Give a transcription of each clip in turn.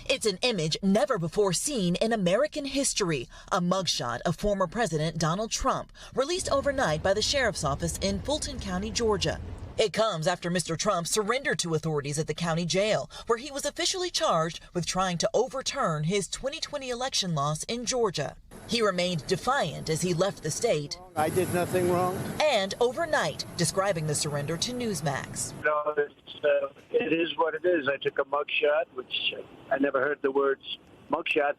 It's an image never before seen in American history, a mugshot of former President Donald Trump, released overnight by the sheriff's office in Fulton County, Georgia. It comes after Mr. Trump surrendered to authorities at the county jail, where he was officially charged with trying to overturn his 2020 election loss in Georgia. He remained defiant as he left the state. I did nothing wrong. And overnight, describing the surrender to Newsmax. No, it is what it is. I took a mugshot, which I never heard the words mugshot.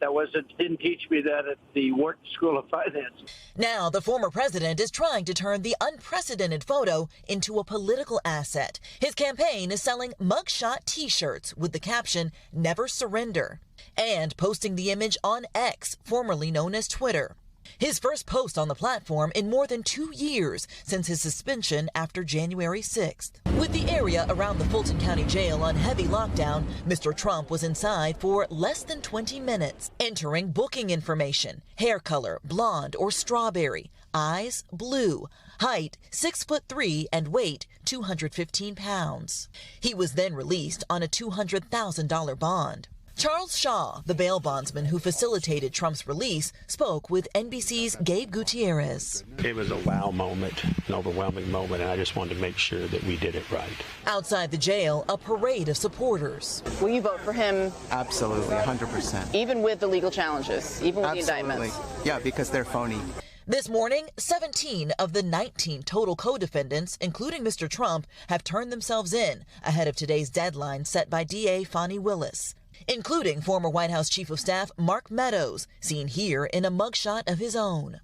Didn't teach me that at the Wharton School of Finance. Now, the former president is trying to turn the unprecedented photo into a political asset. His campaign is selling mugshot T-shirts with the caption, "Never Surrender," and posting the image on X, formerly known as Twitter. His first post on the platform in more than 2 years since his suspension after January 6th. With the area around the Fulton County Jail on heavy lockdown, Mr. Trump was inside for less than 20 minutes, entering booking information, hair color, blonde or strawberry, eyes, blue, height, 6'3" and weight, 215 pounds. He was then released on a $200,000 bond. Charles Shaw, the bail bondsman who facilitated Trump's release, spoke with NBC's Gabe Gutierrez. It was a wow moment, an overwhelming moment, and I just wanted to make sure that we did it right. Outside the jail, a parade of supporters. Will you vote for him? Absolutely, 100%. Even with the legal challenges, even with the indictments? Yeah, because they're phony. This morning, 17 of the 19 total co-defendants, including Mr. Trump, have turned themselves in ahead of today's deadline set by DA Fani Willis, including former White House Chief of Staff Mark Meadows, seen here in a mugshot of his own.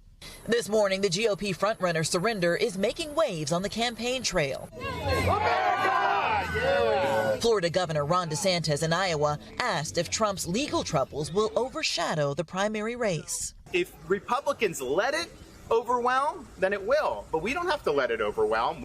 This morning, the GOP frontrunner surrender is making waves on the campaign trail. Florida Governor Ron DeSantis in Iowa asked if Trump's legal troubles will overshadow the primary race. If Republicans let it overwhelm, then it will. But we don't have to let it overwhelm.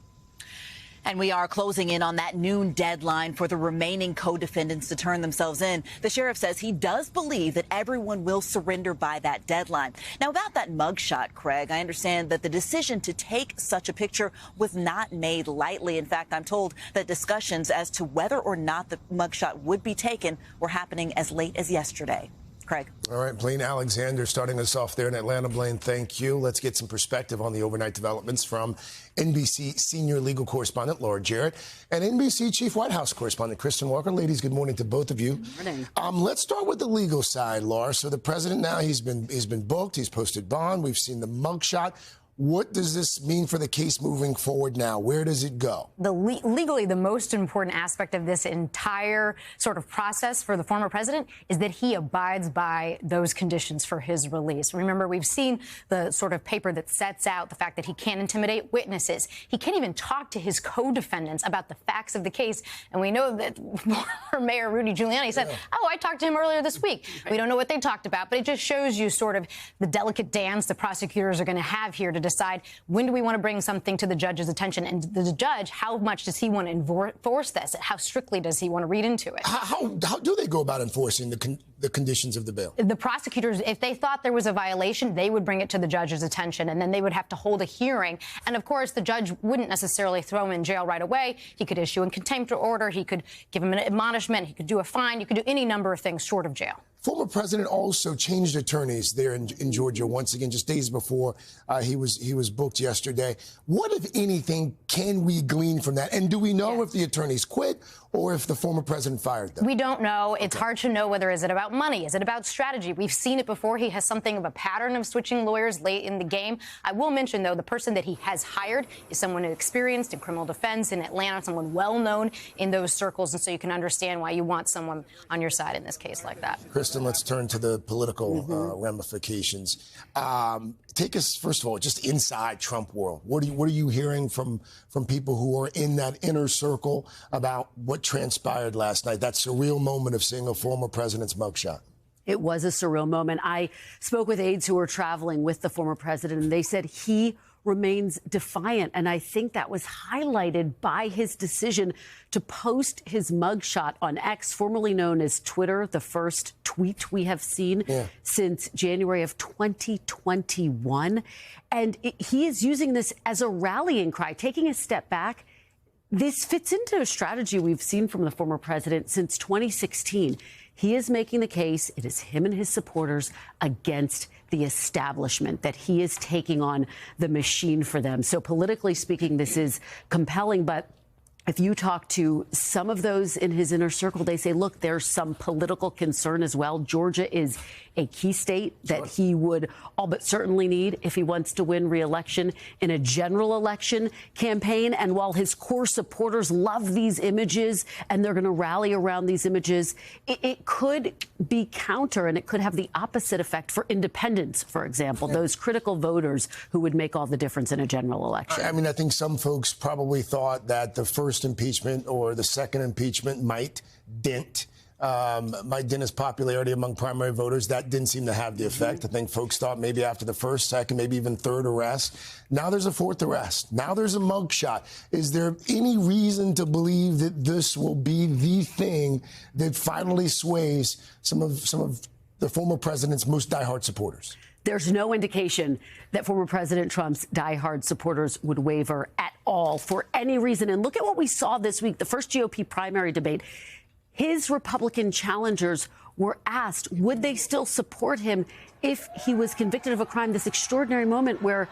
And we are closing in on that noon deadline for the remaining co-defendants to turn themselves in. The sheriff says he does believe that everyone will surrender by that deadline. Now, about that mugshot, Craig, I understand that the decision to take such a picture was not made lightly. In fact, I'm told that discussions as to whether or not the mugshot would be taken were happening as late as yesterday. Craig. All right, Blayne Alexander starting us off there in Atlanta. Blayne, thank you. Let's get some perspective on the overnight developments from NBC senior legal correspondent Laura Jarrett and NBC chief White House correspondent Kristen Welker. Ladies, good morning to both of you. Good morning. Let's start with the legal side, Laura. So the president now, he's been booked. He's posted bond. We've seen the mugshot. What does this mean for the case moving forward now? Where does it go? Legally, the most important aspect of this entire sort of process for the former president is that he abides by those conditions for his release. Remember, we've seen the sort of paper that sets out the fact that he can't intimidate witnesses. He can't even talk to his co-defendants about the facts of the case. And we know that former Mayor Rudy Giuliani said, oh, I talked to him earlier this week. We don't know what they talked about, but it just shows you sort of the delicate dance the prosecutors are going to have here to decide when do we want to bring something to the judge's attention, and the judge, how much does he want to enforce this? How strictly does he want to read into it? How do they go about enforcing the conditions of the bail? The prosecutors, if they thought there was a violation, they would bring it to the judge's attention, and then they would have to hold a hearing. And of course, the judge wouldn't necessarily throw him in jail right away. He could issue a contempt order. He could give him an admonishment. He could do a fine. You could do any number of things short of jail. Former president also changed attorneys there in Georgia once again, just days before he was booked yesterday. What, if anything, can we glean from that? And do we know if the attorneys quit or if the former president fired them? We don't know. It's hard to know whether is it about money? Is it about strategy? We've seen it before. He has something of a pattern of switching lawyers late in the game. I will mention, though, the person that he has hired is someone experienced in criminal defense in Atlanta, someone well-known in those circles. And so you can understand why you want someone on your side in this case like that. Kristen, let's turn to the political ramifications. Take us, first of all, just inside Trump world. What are you hearing from people who are in that inner circle about what transpired last night, that surreal moment of seeing a former president's mugshot? It was a surreal moment. I spoke with aides who were traveling with the former president, and they said he remains defiant. And I think that was highlighted by his decision to post his mugshot on X, formerly known as Twitter, the first tweet we have seen since January of 2021. And he is using this as a rallying cry, taking a step back. This fits into a strategy we've seen from the former president since 2016. He is making the case, it is him and his supporters against the establishment, that he is taking on the machine for them. So politically speaking, this is compelling, but if you talk to some of those in his inner circle, they say, look, there's some political concern as well. Georgia is a key state that he would all but certainly need if he wants to win re-election in a general election campaign. And while his core supporters love these images and they're going to rally around these images, it could be counter and it could have the opposite effect for independents, for example, those critical voters who would make all the difference in a general election. I mean, I think some folks probably thought that the first impeachment or the second impeachment might dent his popularity among primary voters. That didn't seem to have the effect. I think folks thought maybe after the first, second, maybe even third arrest. Now there's a fourth arrest. Now there's a mugshot. Is there any reason to believe that this will be the thing that finally sways some of the former president's most diehard supporters? There's no indication that former President Trump's diehard supporters would waver at all for any reason. And look at what we saw this week, the first GOP primary debate. His Republican challengers were asked, would they still support him if he was convicted of a crime? This extraordinary moment where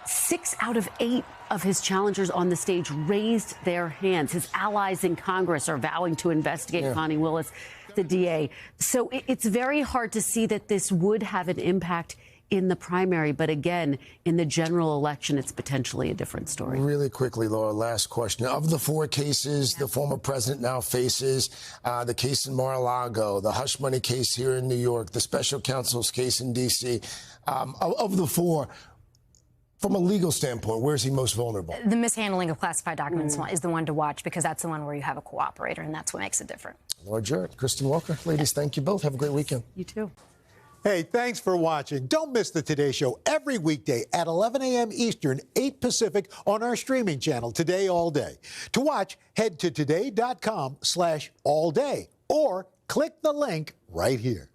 6 out of 8 of his challengers on the stage raised their hands. His allies in Congress are vowing to investigate Connie Willis, the DA. So it's very hard to see that this would have an impact in the primary. But again, in the general election, it's potentially a different story. Really quickly, Laura, last question. Of the 4 cases the former president now faces, the case in Mar-a-Lago, the hush money case here in New York, the special counsel's case in D.C., of the 4, from a legal standpoint, where is he most vulnerable? The mishandling of classified documents is the one to watch, because that's the one where you have a cooperator, and that's what makes it different. Laura Jarrett, Kristen Welker, ladies, thank you both. Have a great weekend. You too. Hey, thanks for watching. Don't miss the Today Show every weekday at 11 a.m. Eastern, 8 Pacific on our streaming channel, Today All Day. To watch, head to today.com/allday or click the link right here.